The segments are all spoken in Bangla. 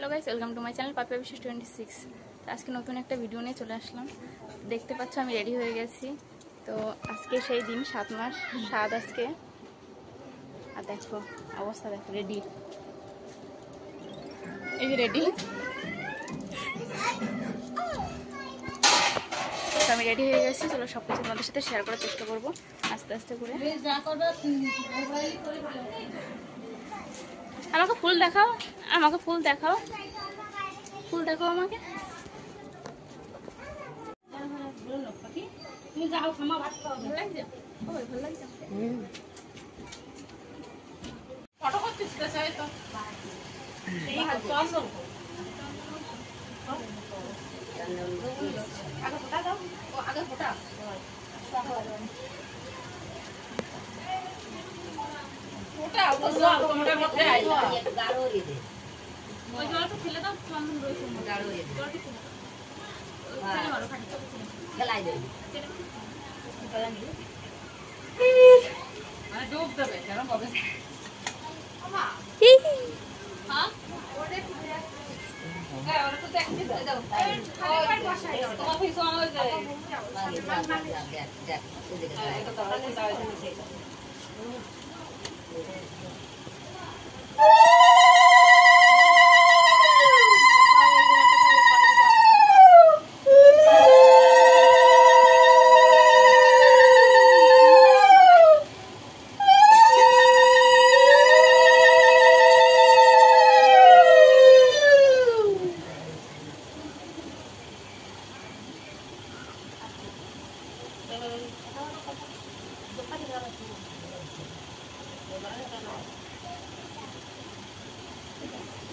Hello guys, welcome to my channel Papiya विशेष 26। तो आज के नतून एक भिडियो নিয়ে চলে আসলাম। দেখতে পাচ্ছ আমি রেডি হয়ে গেছি। তো আজকে সেই দিন 7 মাস 7 আজকে। আর দেখো অবস্থা, দেখো রেডি, এই যে রেডি। তো আমি রেডি হয়ে গেছি, চলো সব কিছু তোমাদের সাথে শেয়ার করার চেষ্টা করব আস্তে আস্তে করে। আমাকে ফুল দেখাও, আমাকে ফুল দেখাও, ফুল দেখাও আমাকে। তুমি যাও খামা ভাত খাও, ভালো লাগছে? ওই ভালো লাগছে। ফটো করছিস তো চাই তো এই চল চল আগে ফটো দাও, ও আগে ফটো ওটা বললো তোমাদের মধ্যে আইলো গাড়ো রে দে, ওই জলটা ফেলে দাও, চন্দন রয়েছে গাড়ো রে জলটা ফেলে দাও, ফেলে মারো খাটি ফেলাই দে, ফেলাই দিও মানে ডুব দেবে কেন হবে মামা। হ্যাঁ ওরে হ্যাঁ ওরে তো দেখতে দাও, খালি পাট বসাই দাও, তোমার ফিস অন হয়ে যায় দেখ দেখ এদিকে দাও, এটা দাও সেটা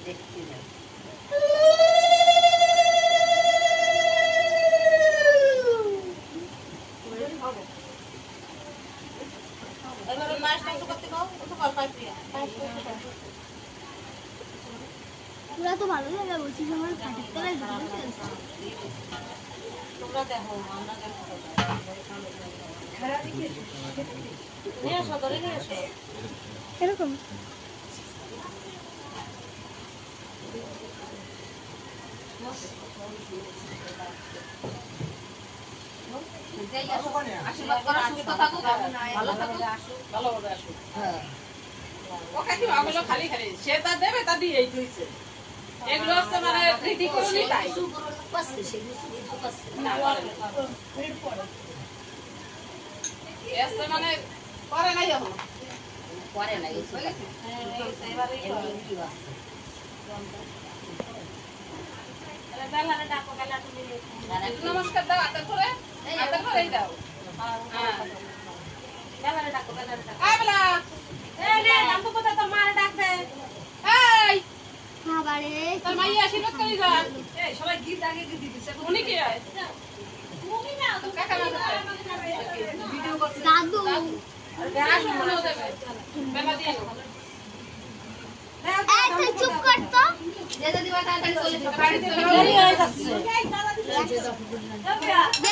দেখছি না। এবারে মাছটা করতে দাও, ওটা কল পাই প্রিয়া পুরা তো ভালো লাগে বলছি, আমার কাটিতে তলায় দিতে তোমরা দেখো আমরা দেখো খারাপ দিকে নিয়ে আসো, ধরে নিয়ে আসো এরকম আশীর্বাদ করো, সুস্থ থাকো, ভালো থাকো, ভালোভাবে আসো। হ্যাঁ ও কাকি আমলো খালি খালি সে তা দেবে তা দিয়েই তুইছে, এগুলো হচ্ছে মানে রীতি করলি তাই পাচ্ছে, সেগুলো কিছু পাচ্ছে না পরে এসে মানে পরে নাই এখন পরে নাই এবারে কি আছে বেলারে ডাকো, বেলা তুমি নমস্কার দাও, আদর করে দাও। হ্যাঁ বেলারে ডাকো, বেলারে ডাকো, আই বেলা এই নে নাম তো কথা, তোর মারে ডাক দে, এই বাবারে তোর মাই আশীর্বাদ করি যা। এই সবাই গীত আগে গীত দিছে, উনি কি হয় তুমি না তো কাকা না ভিডিও করছ দাদু আর আসো মনে হতে বেলা দিয়ে এই তুই চুপ কর তো, যে যদি বাতা তাই চলে বাড়ি থেকে দেরি হয়ে যাচ্ছে,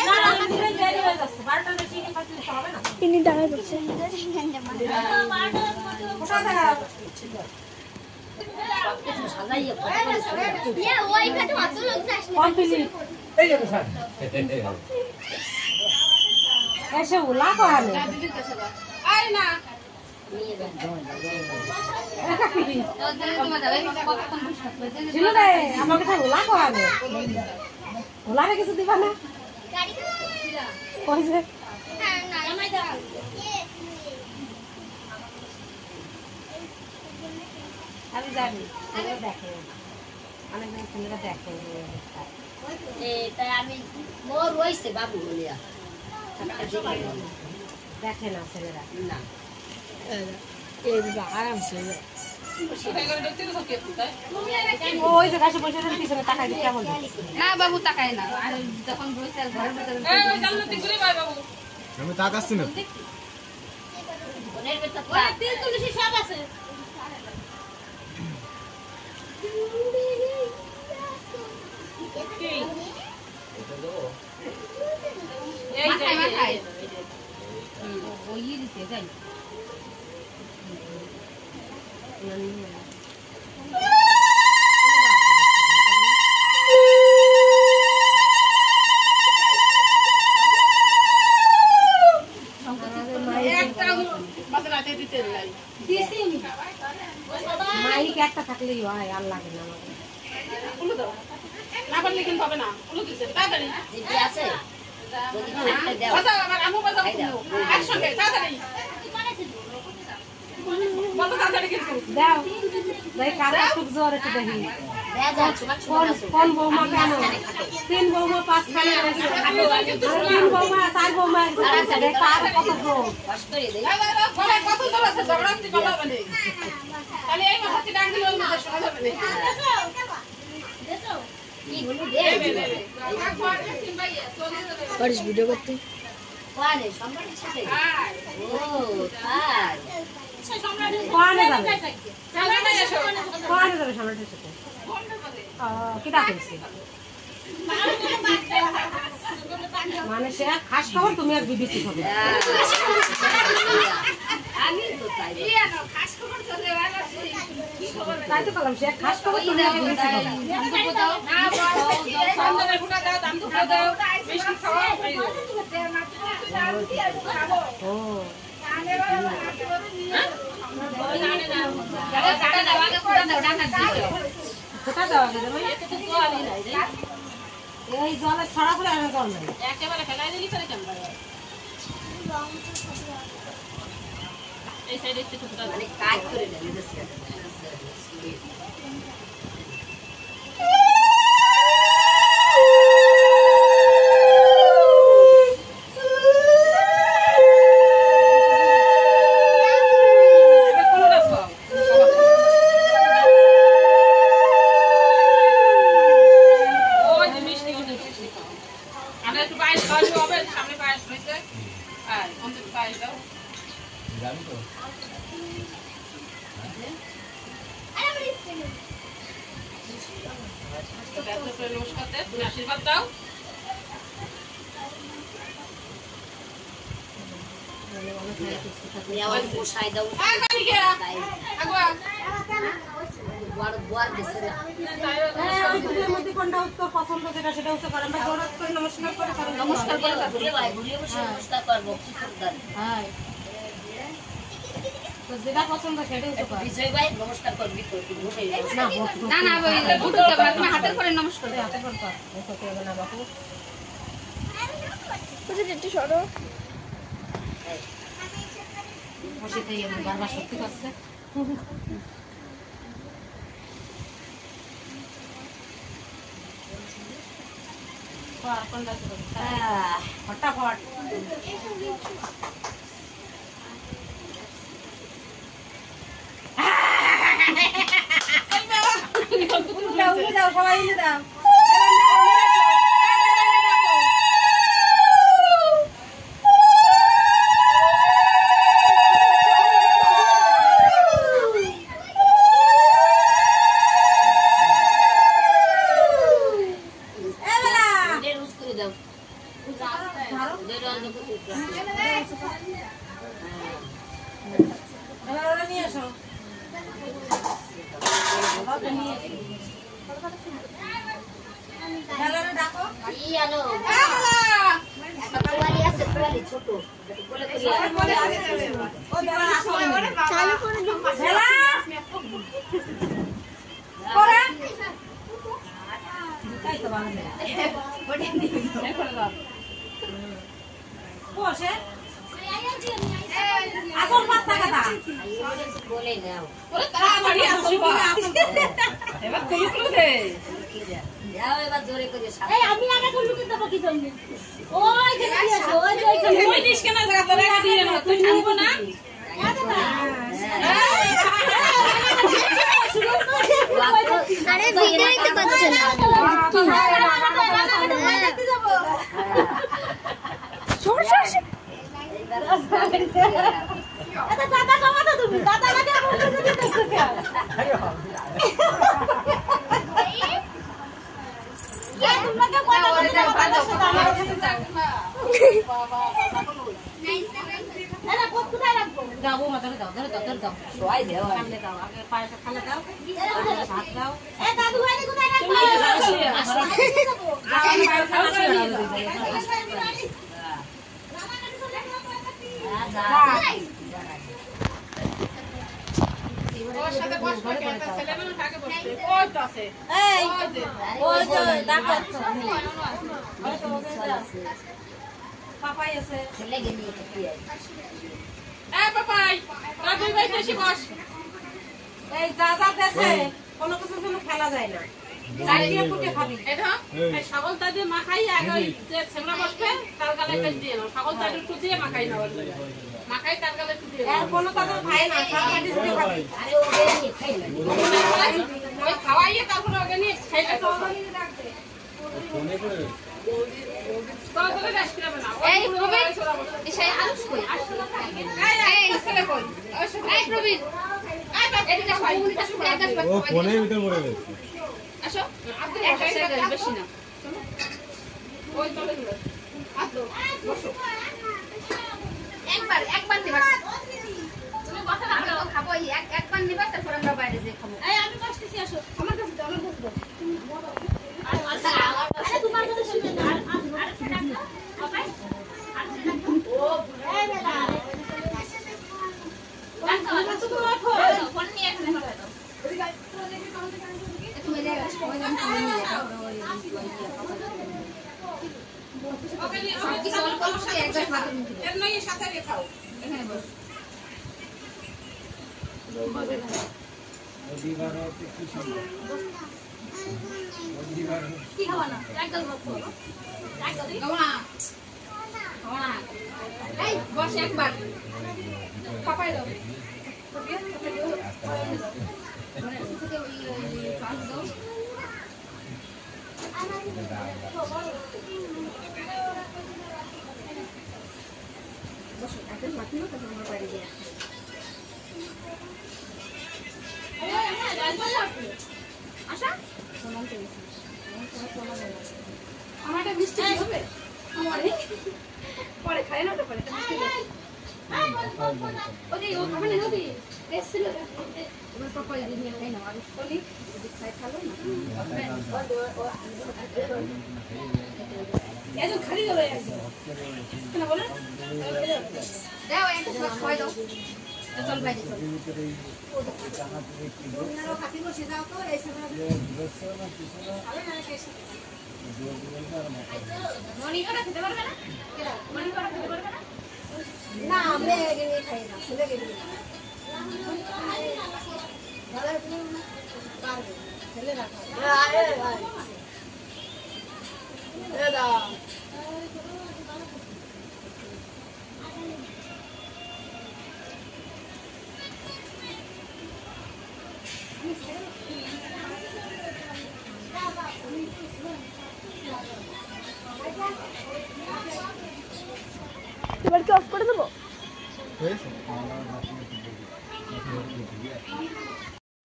না না দেরি হয়ে যাচ্ছে, 12টা বেশি কি পাচ্ছি হবে না, তিনি দাঁড়ায় বসে ওটা দাঁড়া সাজাইয়া এ ওই কাটে অত লোক যাস না কমপ্লিট এই যে স্যার এসে ওলা কোহালে আই না আমাকে তো ওলা কোহালে ওলারে কিছু দিবা না কইছে আমি জানি দেখে অনেক ছেলেরা দেখে তাই আমি মোর রয়েছে বাবু বলিয়া দেখে না ছেলেরা না আরামসে ওই যে গাছে বসে পিছনে তাকাই দিতে কেমন না বাবু তাকায় না, আর যখন রয়েছে ঘরের ভিতরে আমি তাকাচ্ছি না, তেল তুলসী সব আছে। ওই দিতে যাই হয় আর লাগে না আমাকে। উলু দাও না পারলে কিন্তু হবে না উলু দিতে তাড়াতাড়ি জিপি আছে যদি খাইতে দাও বাজাও আমার আম্মু বাজাও একসঙ্গে তাড়াতাড়ি বলো তাড়াতাড়ি কিন্তু দাও ভাই কারা খুব জোরে একটু দেখি দেয়া যায় তোমার ছোট কোন বৌমা কেন 3 বৌমা 5 খানে রয়েছে 3 বৌমা 4 বৌমা কার কত জোর কষ্ট করে দেই বলে কত জোর আছে জগড়ান্তি বাবা বলে তাহলে এই মাথাতে ডাক দিলে ওর মধ্যে শোনা যাবে না কি বলু দে পারিস ভিডিও করতে কোয়ানে সম্রাটের সাথে ও তাই কোয়ানে যাবে চালাটা এসো কোয়ানে যাবে সামনের সাথে কি ডাকছে মানে সে খাস খবর তুমি আর বিবিসি খবর আমি তো তাই খাস খবর চলে ভালো তাই তো বললাম সে খাস খবর তুমি আর বিবিসি খবর না সামনে ফুটা দাও দাম তো দাও মিষ্টি খাওয়া ও কোথা যাওয়া গেছে এই জলে ছড়া করে আনা জল নাই একেবারে ফেলাই দিলি করে কেমন এই সাইডে একটু ফুটা মানে কাজ করে দেয় দেশে আশীর্বাদ দাও নেওয়ার পোষায় দাও বড় বড় দেশে দুটোর মধ্যে কোনটা তোর পছন্দ সেটা সেটা হচ্ছে করে আমরা জোরাত করে নমস্কার করে নমস্কার করে ঘুরে ভাই ঘুরে বসে নমস্কার করবো কি সুন্দর হ্যাঁ তো যেটা পছন্দ সেটাই তো কর বিজয় ভাই নমস্কার করবি তো ঘুরে না না ওই দুটো তুমি হাতের করে নমস্কার করে হাতে কর কর দেখো কে হবে না বাপু একটু সরো বসেতেই আমি বারবার সত্যি করছে ফটাফট দাও সবাই দাও নিয়ে আসো ডাকো ছোট বসে আসল পাঁচটা কথা বলে নাও এবার কুলু দে যাও এবার জোরে করে এই আমি আগে কোন লুকিয়ে দেব কি জন্য ওই যে আছে ওই যে ওইখানে ওই দিস কেন জায়গা তো রেখে দিয়ে না তুই থাকবো না আরে ভিডিওই তো করছ না সর সর এটা দাদা কমা তো তুমি দাদা লাগে বলতে যদি দেখছো কে কে তোমরা কে কত করে দাও আমার কাছে যাও বাবা এরা কোথায় রাখবো যাবো মাথায় দাও ধরে দাও ধরে দাও সবাই দেও সামনে দাও আগে পায়েটা খালে দাও হাত দাও এ দাদু ভাই কোথায় রাখবো ওর সাথে বসবে কে একটা ছেলে মানুষ আগে বসবে ওই তো আছে এই ওই তো দেখো পাপাই আছে ছেলে গেলি কি পাপাই তোরা দুই ভাই বেশি বস এই যা যা দেশে কোনো কিছুর জন্য খেলা যায় না চাইলে ফুটে খাবি এটা এই ছাগল তা দিয়ে মাখাই আগে ওই যে ছেমরা বসবে তার গালে একটা দিয়ে নাও ছাগল তা একটু দিয়ে মাখাই নাও মাখাই তার গালে একটু দিয়ে আর কোনো তাদের খায় না সব কাটি দিয়ে খাবি আরে ওরে নিয়ে খাই না ওই খাওয়াইয়ে তারপরে ওকে নিয়ে খাইবে তোরা রেস্ট করবে না এই প্রবীণ এই আলুস কই এই ছেলে কই এই প্রবীণ এদিকে আসো ও ফোনের ভিতর পড়ে গেছে আসো একটা ছেলে বেশি না ওই চলে দিবে আতো বসো একবার নিবা তুমি কথা না বলো খাবো একবার নিবা তারপর আমরা বাইরে যাই খাবো এই আমি বসতেছি আসো আমার কাছে দাও আমার কাছে দাও আরে তোমার কাছে শুনবে না আর সেটা বাবাই আর সেটা ও এই বেটা তো তুমি রাখো ফোন নিয়ে এখানে হবে তো তুমি দেখো ওই গান তুমি নিয়ে যাও ওকে নিয়ে কি সল করতে একবার খাবে এর নয় সাথে রে খাও এখানে বস কি খাওয়া না একদম বসো একদম খাওয়া খাওয়া এই বস একবার পাপাই দাও বসো একদম মাটি না তারপর আমরা বাইরে যাই আশা আমারটা মিষ্টি হবে পরে খাই না ওটা পরে মিষ্টি ওই যে ওখানে নদী এসেছিল তোমার পাপা এই দিন খাই না আর বলি যদি খাই খালো না একদম খালি গেল একদম কেন বলো দাও একটা খাওয়াই দাও চল বাইরে চল খাতি বসে যাও তো এই সময় মনি করা খেতে পারবে না মনি করা খেতে পারবে না না আমি এগিয়ে খাই না ছেলে গেলি ভালো তুমি পারবে ছেলে রাখো আরে ভাই এদা এবার কি অফ করে দেবো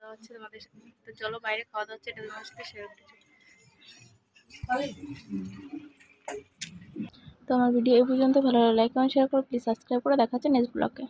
হচ্ছে তোমাদের তো চলো বাইরে খাওয়া দাওয়া হচ্ছে এটা তোমার সাথে শেয়ার করতে তো আমার ভিডিও এই পর্যন্ত ভালো লাগলে লাইক কমেন্ট শেয়ার করো প্লিজ সাবস্ক্রাইব করে দেখা হচ্ছে নেক্সট ব্লগে।